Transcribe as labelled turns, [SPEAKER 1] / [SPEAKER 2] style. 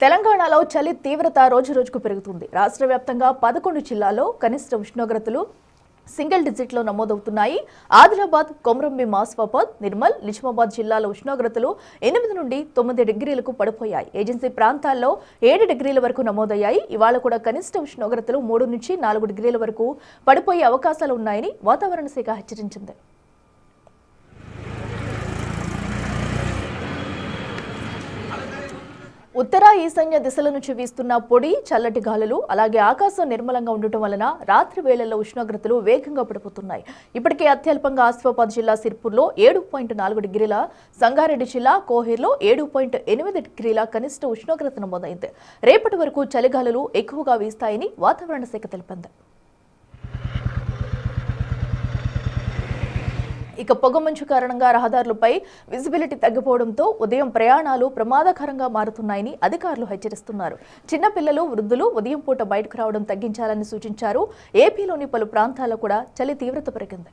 [SPEAKER 1] తెలంగాణలో చలి తీవ్రత రోజురోజుకు పెరుగుతుంది. రాష్ట్ర వ్యాప్తంగా 11 జిల్లాల్లో కనిష్ట ఉష్ణోగ్రతలు సింగిల్ డిజిట్లో నమోదవుతున్నాయి. ఆదిలాబాద్, కొమరంభీం ఆసిఫాబాద్, నిర్మల్, నిజామాబాద్ జిల్లాల ఉష్ణోగ్రతలు 8 నుండి 9 డిగ్రీలకు పడిపోయాయి. ఏజెన్సీ ప్రాంతాల్లో 7 డిగ్రీల వరకు నమోదయ్యాయి. ఇవాళ కూడా కనిష్ట ఉష్ణోగ్రతలు 3 నుంచి 4 డిగ్రీల వరకు పడిపోయే అవకాశాలు ఉన్నాయని వాతావరణ శాఖ హెచ్చరించింది. ఉత్తర ఈశాన్య దిశల నుంచి వీస్తున్న పొడి చల్లటి గాలులు అలాగే ఆకాశం నిర్మలంగా ఉండటం వలన రాత్రి వేళల్లో ఉష్ణోగ్రతలు వేగంగా పడిపోతున్నాయి. ఇప్పటికే అత్యల్పంగా ఆసిఫాబాద్ జిల్లా సిర్పూర్లో 7.4 డిగ్రీల, సంగారెడ్డి జిల్లా కోహిర్లో 7.8 డిగ్రీల కనిష్ట ఉష్ణోగ్రత నమోదైంది. రేపటి వరకు చలిగాలులు ఎక్కువగా వీస్తాయని వాతావరణ శాఖ తెలిపింది. ఇక పొగమంచు కారణంగా రహదారులపై విజిబిలిటీ తగ్గిపోవడంతో ఉదయం ప్రయాణాలు ప్రమాదకరంగా మారుతున్నాయని అధికారులు హెచ్చరిస్తున్నారు. చిన్నపిల్లలు, వృద్ధులు ఉదయం పూట బయటకు రావడం తగ్గించాలని సూచించారు. ఏపీలోని పలు ప్రాంతాల్లో కూడా చలి తీవ్రత పెరిగింది.